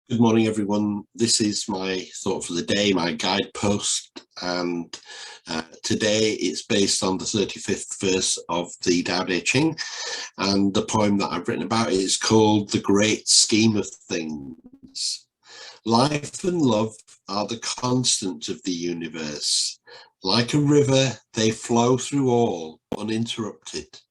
Good morning, everyone. This is my thought for the day, my guidepost, and today it's based on the 35th verse of the Tao Te Ching, and the poem that I've written about is called The Great Scheme of Things. Life and love are the constant of the universe. Like a river, they flow through all, uninterrupted.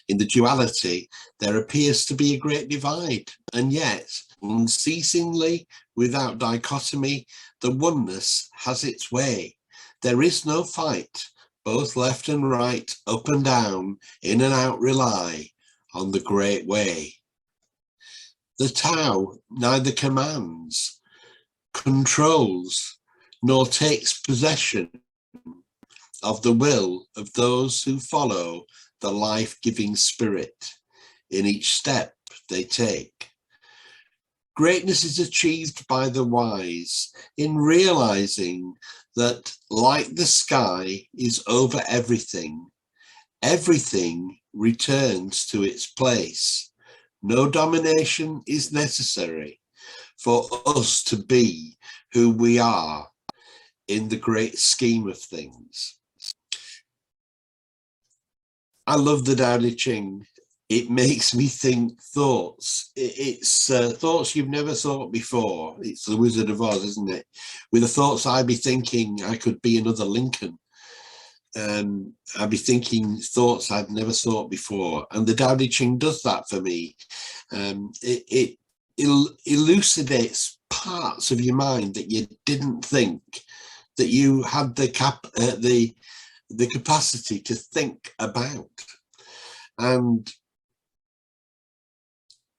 In the duality, there appears to be a great divide, and yet, unceasingly, without dichotomy, the oneness has its way. There is no fight, both left and right, up and down, in and out rely on the great way. The Tao neither commands, controls, nor takes possession of the will of those who follow the life-giving spirit in each step they take. Greatness is achieved by the wise in realizing that, like the sky is over everything, everything returns to its place. No domination is necessary for us to be who we are in the great scheme of things. I love the Tao Te Ching. It makes me think thoughts. It's thoughts you've never thought before. It's the Wizard of Oz, isn't it? With the thoughts I'd be thinking I could be another Lincoln. I'd be thinking thoughts I'd never thought before. And the Tao Te Ching does that for me. It elucidates parts of your mind that you didn't think that you had the capacity to think about. And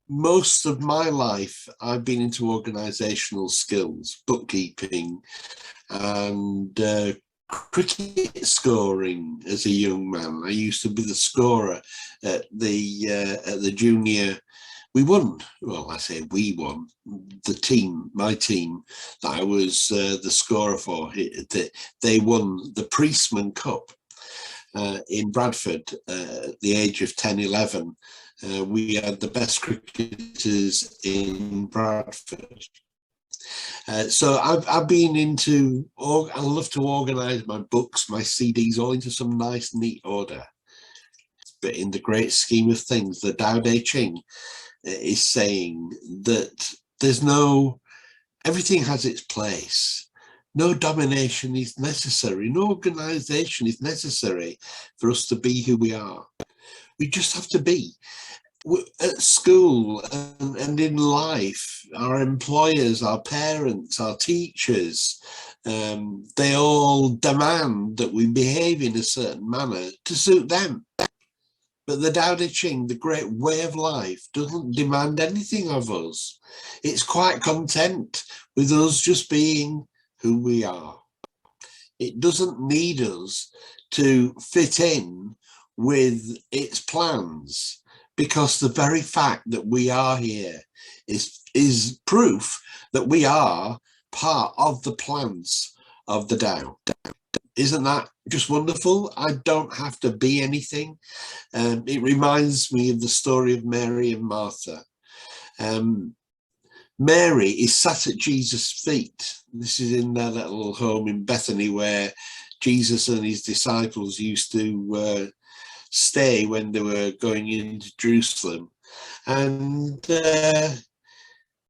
most of my life, I've been into organizational skills, bookkeeping, and cricket scoring as a young man. I used to be the scorer at the junior. We won. Well, I say we won. The team, my team, that I was the scorer for, they won the Priestman Cup in Bradford at the age of 10, 11. We had the best cricketers in Bradford. So I've been into, I love to organise my books, my CDs, all into some nice, neat order. But in the great scheme of things, the Tao Te Ching is saying that everything has its place. No domination is necessary. No organisation is necessary for us to be who we are. We just have to be. At school and in life, our employers, our parents, our teachers, they all demand that we behave in a certain manner to suit them. But the Tao Te Ching, the great way of life, doesn't demand anything of us. It's quite content with us just being who we are. It doesn't need us to fit in with its plans, because the very fact that we are here is proof that we are part of the plans of the Tao. Isn't that just wonderful? I don't have to be anything. It reminds me of the story of Mary and Martha. Mary is sat at Jesus' feet. This is in their little home in Bethany, where Jesus and his disciples used to stay when they were going into Jerusalem. And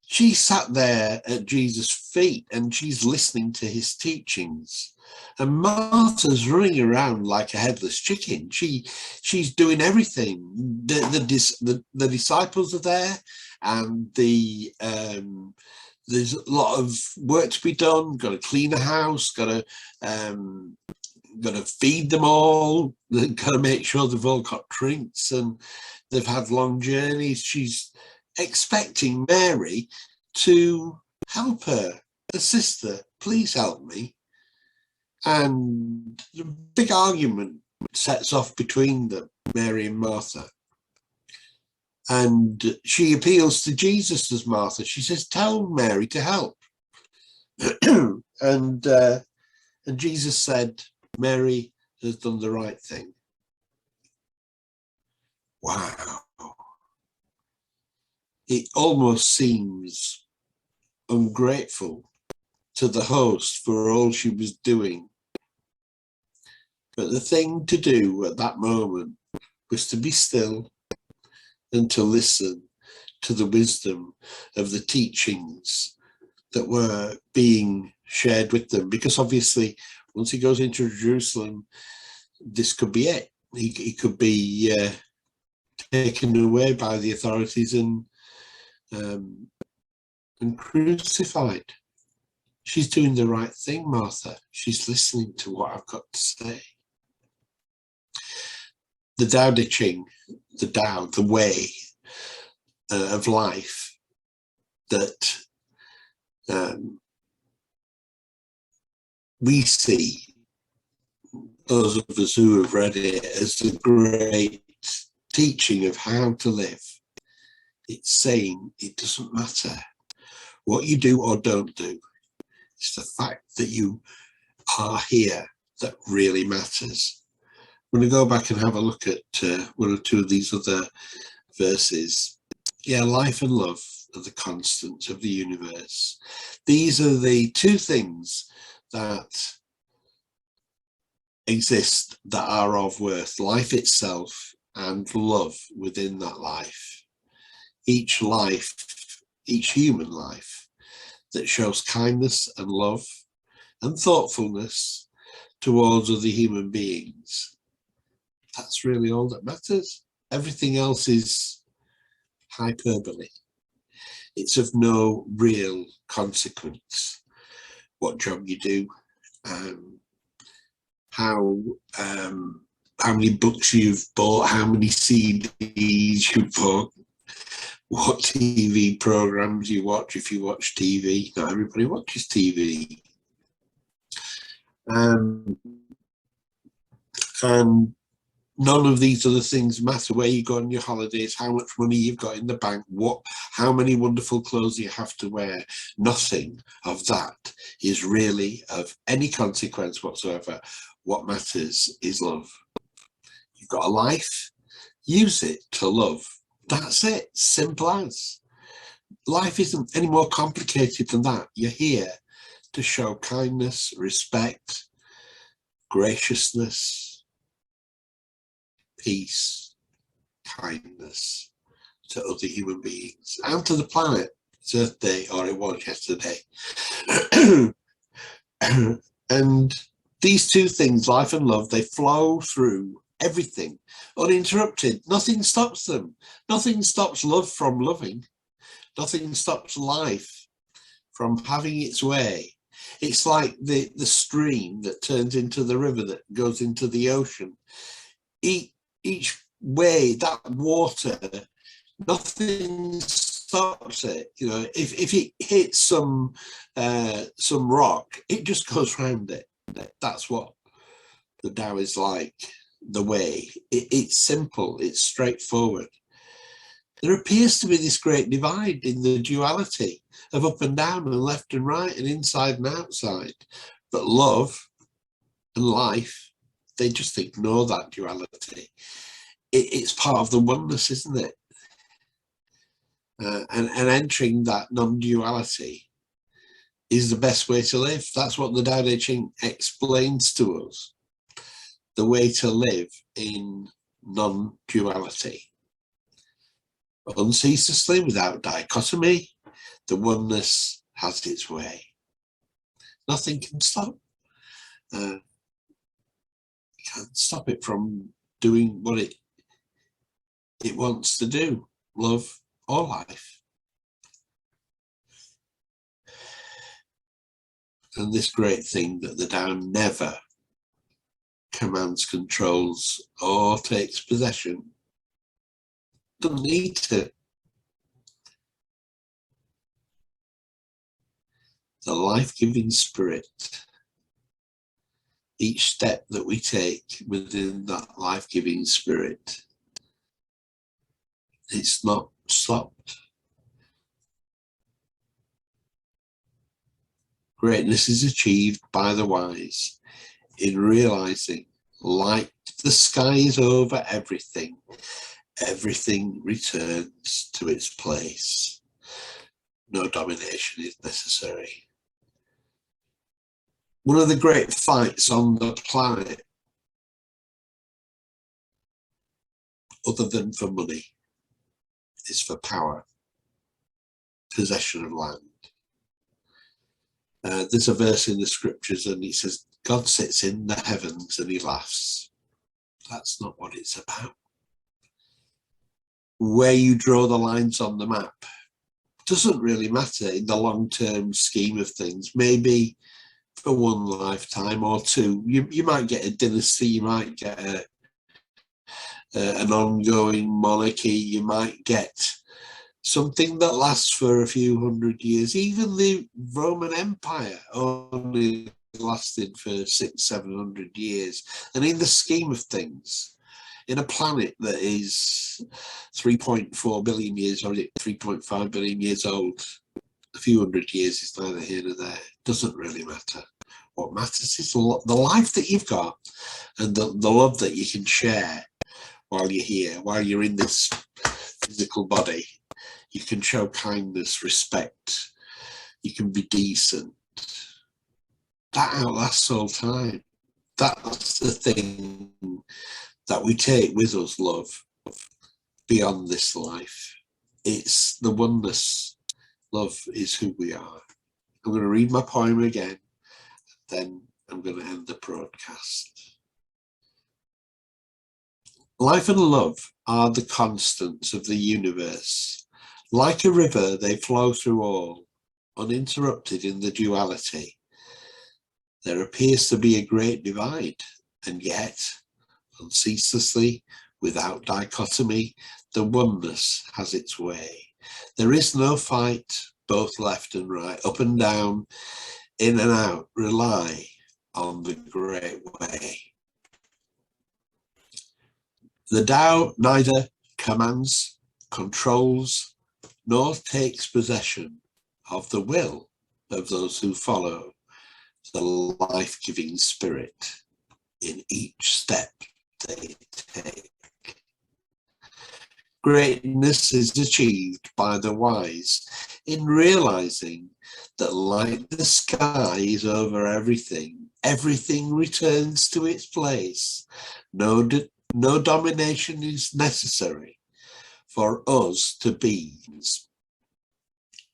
she sat there at Jesus' feet and she's listening to his teachings. And Martha's running around like a headless chicken. She's doing everything. The disciples are there, and there's a lot of work to be done. Got to clean the house. Got to feed them all. Got to make sure they've all got drinks and they've had long journeys. She's expecting Mary to help her, assist her. Please help me. And the big argument sets off between them, Mary and Martha. And she appeals to Jesus as Martha. She says, tell Mary to help. And Jesus said, Mary has done the right thing. Wow. It almost seems ungrateful to the host for all she was doing. But the thing to do at that moment was to be still and to listen to the wisdom of the teachings that were being shared with them. Because obviously, once he goes into Jerusalem, this could be it. He could be taken away by the authorities and crucified. She's doing the right thing, Martha. She's listening to what I've got to say. The Tao Te Ching, the Tao, the way of life that we see, those of us who have read it, as the great teaching of how to live. It's saying it doesn't matter what you do or don't do. It's the fact that you are here that really matters. I'm going to go back and have a look at one or two of these other verses. Yeah, life and love are the constants of the universe. These are the two things that exist that are of worth, life itself and love within that life. Each life, each human life that shows kindness and love and thoughtfulness towards other human beings, that's really all that matters. Everything else is hyperbole. It's of no real consequence. What job you do, how many books you've bought, how many CDs you've bought, what TV programs you watch, if you watch TV. Not everybody watches TV. And none of these other things matter. Where you go on your holidays, how much money you've got in the bank, how many wonderful clothes you have to wear. Nothing of that is really of any consequence whatsoever. What matters is love. You've got a life, use it to love. That's it, simple as. Life isn't any more complicated than that. You're here to show kindness, respect, graciousness, peace, kindness to other human beings and to the planet. It's Earth Day, or it was yesterday. And these two things, life and love, they flow through everything uninterrupted. Nothing stops them. Nothing stops love from loving. Nothing stops life from having its way. It's like the stream that turns into the river that goes into the ocean. Each way, that water, nothing stops it. You know, if it hits some rock, it just goes round it. That's what the Tao is like. The way, it's simple, it's straightforward. There appears to be this great divide in the duality of up and down and left and right and inside and outside. But love and life, they just ignore that duality. It's part of the oneness, isn't it? And entering that non-duality is the best way to live. That's what the Tao Te Ching explains to us. The way to live in non-duality. Unceaselessly, without dichotomy, the oneness has its way. Nothing can stop. You can't stop it from doing what it wants to do, love or life. And this great thing that the Tao never commands, controls, or takes possession. Doesn't need to. The life-giving spirit. Each step that we take within that life-giving spirit, it's not stopped. Greatness is achieved by the wise in realizing, like the sky is over everything, everything returns to its place. no domination is necessary. One of the great fights on the planet, other than for money, is for power, possession of land. There's a verse in the scriptures and it says, God sits in the heavens and he laughs. That's not what it's about. Where you draw the lines on the map doesn't really matter in the long-term scheme of things. Maybe for one lifetime or two, you might get a dynasty, you might get an ongoing monarchy, you might get something that lasts for a few hundred years. Even the Roman Empire only lasted for 600-700 years. And in the scheme of things, in a planet that is 3.4 billion years, or 3.5 billion years old, a few hundred years is neither here nor there. It doesn't really matter. What matters is the life that you've got and the love that you can share while you're here, while you're in this physical body. You can show kindness, respect. You can be decent. That outlasts all time. That's the thing that we take with us, love, beyond this life. It's the oneness. Love is who we are. I'm going to read my poem again, then I'm going to end the broadcast. Life and love are the constants of the universe. Like a river, they flow through all, uninterrupted in the duality. There appears to be a great divide, and yet, unceaselessly, without dichotomy, the oneness has its way. There is no fight, both left and right, up and down, in and out, rely on the great way. The Tao neither commands, controls, nor takes possession of the will of those who follow the life-giving spirit in each step they take. Greatness is achieved by the wise in realizing that like the sky is over everything, everything returns to its place. No domination is necessary for us to be.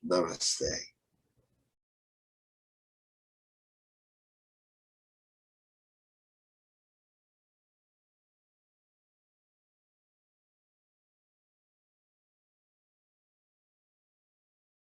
Namaste.